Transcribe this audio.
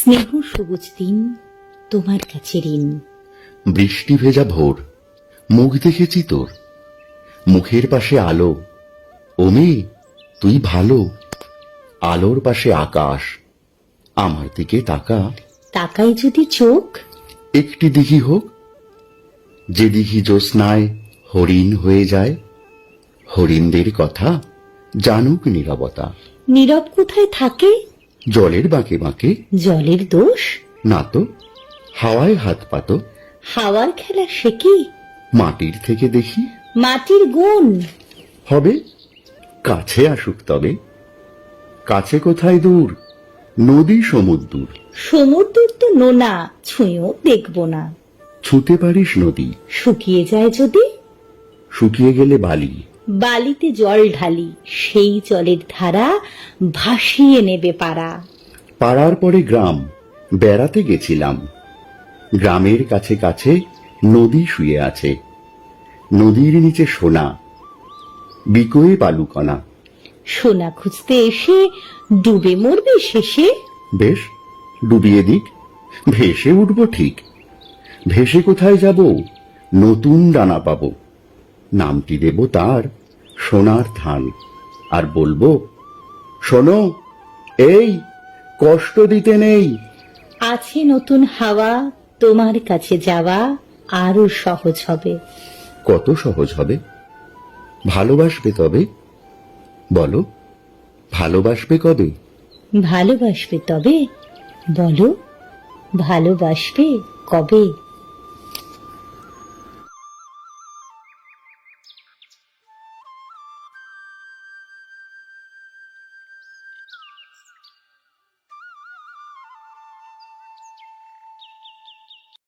স্নেহ সবুজ দিন তোমার কাছে ঋণ। বৃষ্টি ভেজা ভোর, মুখ দেখেছি তোর, মুখের পাশে আলো। ও মেয়ে, তুই ভালো। আলোর পাশে আকাশ, আমার দিকে তাকা। তাকাই যদি চোখ, একটি দিঘি হোক, যে দিঘি জ্যোৎস্নায় হরিণ হয়ে যায়। হরিণদের কথা জানুক নীরবতা। নীরব কোথায় থাকে? জলের বাঁকে বাঁকে। জলের দোষ, না তো, হাওয়ায় হাত পাতো। হাওয়ার খেলা সে কি? মাটির থেকে দেখি মাটির গুণ। হবে, কাছে আসুক তবে। কাছে কোথায় দূর, নদী সমুদ্র। সমুদ্র তো নোনা, ছুঁয়েও দেখবো না। ছুঁতে পারিস নদী, শুকিয়ে যায় যদি, শুকিয়ে গেলে বালি। বালিতে জল ঢালি, সেই জলের ধারা ভাসিয়ে নেবে পারা। পাড়ার পরে গ্রাম, বেড়াতে গেছিলাম। গ্রামের কাছে কাছে নদী শুয়ে আছে। নদীর নিচে সোনা, বিকোয়ে বালুকণা। সোনা খুঁজতে এসে ডুবে মরবে শেষে। বেশ, ডুবিয়ে দিক, ভেসে উঠব ঠিক। ভেসে কোথায় যাব, নতুন ডানা পাবো। নামটি দেব তার সোনার ধান, আর বলবো, শোনো, এই কষ্ট দিতে নেই। আছে নতুন হাওয়া, তোমার কাছে যাওয়া আরো সহজ হবে। কত সহজ হবে? ভালোবাসবে তবে? বলো, ভালোবাসবে কবে? ভালোবাসবে তবে? বলো, ভালোবাসবে কবে?